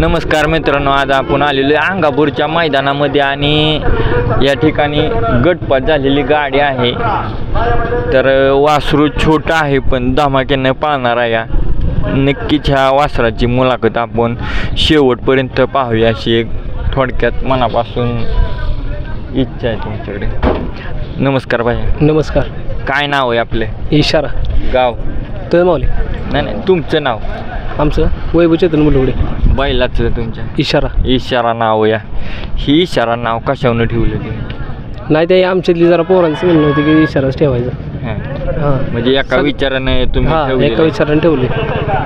नमस्कार मित्रांनो, आज आपण आलेलो आहे अंगापूरच्या मैदानामध्ये आणि या ठिकाणी गटपात झालेली गाडी आहे. तर वासरू छोटा आहे पण धमाक्यानं पाळणार आहे. नक्कीच ह्या वासराची मुलाखत आपण शेवटपर्यंत पाहूया अशी एक थोडक्यात मनापासून इच्छा आहे तुमच्याकडे. नमस्कार भाई. नमस्कार. काय नाव आहे आपले? इशारा. गाव? तळमावली. नाही, तुमचं नाव? आमचं वैभव चेतन मुलवडे. बैलाचं तुमच्या? इशारा. इशारा नाव या. ही इशारा नाव कशावरून ठेवलं तुम्ही? नाही, ते आमच्यातली जरा पोरांचं म्हणणं होतं की इशाराच ठेवायचं. हां, म्हणजे एका विचाराने तुम्ही ठेवले? एका विचाराने ठेवले.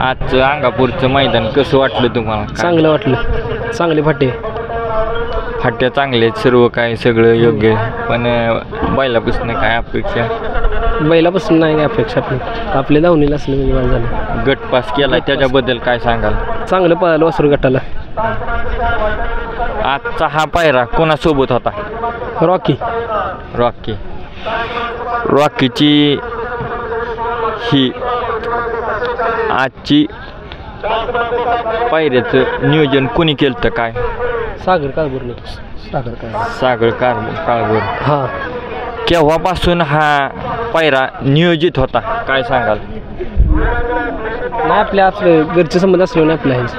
आजचं अंगापूरचं मैदान कसं वाटलं तुम्हाला? चांगलं वाटलं. चांगले फाटे. फाट्या चांगले आहेत, सर्व काय सगळं योग्य. पण बैलापासून काय अपेक्षा? बैलापासून नाही काय अपेक्षा. आपल्या धावणीला असलं म्हणजे मला झालं. गट पास केला त्याच्याबद्दल काय सांगाल? चांगलं पळालं वासरू गटाला. आजचा हा पायरा कोणासोबत होता? रॉकी. रॉकीची ही आजची पायऱ्याचं नियोजन कोणी केलं तर काय? सागर काळभोर. सागर काळभोर. हां. केव्हापासून हा पायरा नियोजित होता काय सांगाल? नाही, आपल्या असलं घरचे संबंध असलो नाही आपल्या ह्यांचं.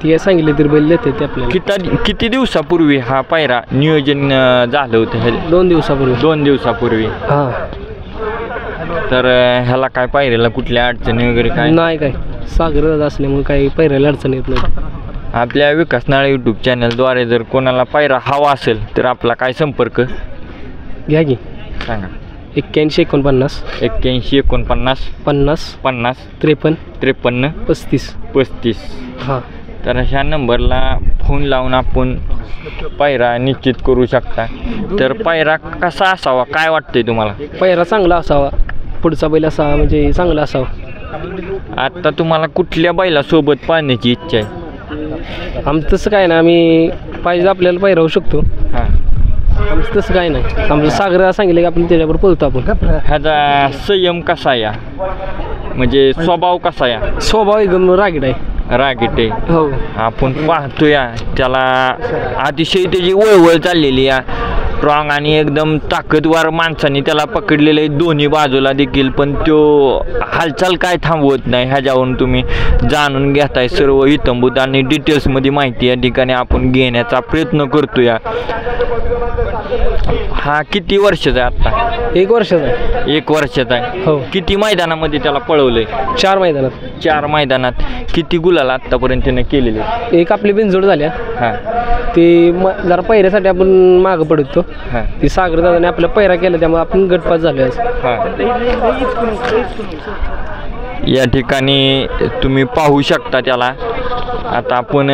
ती काय सांगितले तरी बैल देते ते आपल्याला. किती दिवसापूर्वी हा पायरा नियोजन झालं होतं? 2 दिवसापूर्वी. 2 दिवसापूर्वी. हां. तर ह्याला काय पायऱ्याला कुठल्या अडचणी वगैरे काय नाही? काय सागर असल्यामुळे काही पैरायला अडचण येत नाही. आपल्या विकास नाळे यूट्यूब चॅनलद्वारे जर कोणाला पायरा हवा असेल तर आपला काय संपर्क? घ्या की, सांगा. 81 49 81 49 50 50 53 53 35. हां. तर ह्या नंबरला फोन लावून आपण पायरा निश्चित करू शकता. तर पायरा कसा असावा काय वाटतंय तुम्हाला? पैरा चांगला असावा, पुढचा बैल असावा म्हणजे चांगला असावा. आता तुम्हाला कुठल्या बैलासोबत पाळण्याची इच्छा आहे? आमचं तसं काय ना, आम्ही पाहिजे आपल्याला पैरा होऊ शकतो. हां. आमचं तसं काय नाही. आमचं सागराला सांगितलं की आपण त्याच्याबरोबर पळतो. आपण ह्याचा संयम कसा या, म्हणजे स्वभाव कसा या? स्वभाव एकदम रागीट आहे. रागीट आहे. हो. आपण पाहतोया त्याला अतिशय त्याची वळवळ चाललेली आहे. स्ट्रॉंग आणि एकदम ताकदवार माणसाने त्याला पकडलेलं आहे दोन्ही बाजूला देखील. पण तो हालचाल काय थांबवत नाही. ह्याच्यावरून तुम्ही जाणून घेताय सर्व इतंभूत आणि डिटेल्समध्ये माहिती या ठिकाणी आपण घेण्याचा प्रयत्न करतोया. हा किती वर्षाचा आहे आता? 1 वर्षाचा आहे. 1 वर्षाचा आहे. हो. किती मैदानामध्ये त्याला पळवलंय? 4 मैदानात. 4 मैदानात. किती गुलाल आत्तापर्यंत त्याने केलेले? एक आपली बिनजोड झाल्या. हां. ते जरा पैऱ्यासाठी आपण मागं पडतो. हां. ती सागर दादाने आपला पैरा केला त्यामुळे आपण गटपास झालो. या ठिकाणी तुम्ही पाहू शकता त्याला. आता आपण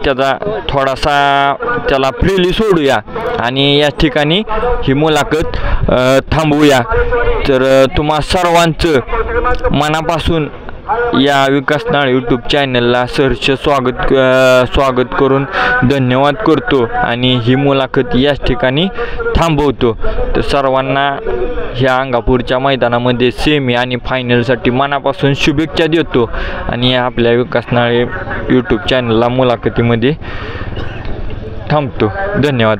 त्याचा थोडासा त्याला फ्रीली सोडूया आणि या ठिकाणी ही मुलाखत थांबवूया. तर तुम्हा सर्वांचं मनापासून या विकास नाळे यूट्यूब चॅनलला सहर्ष स्वागत करून धन्यवाद करतो आणि ही मुलाखत याच ठिकाणी थांबवतो. तर सर्वांना ह्या अंगापूरच्या मैदानामध्ये सेमी आणि फायनलसाठी मनापासून शुभेच्छा देतो आणि आपल्या विकास नाळे यूट्यूब चॅनलला मुलाखतीमध्ये थांबतो. धन्यवाद.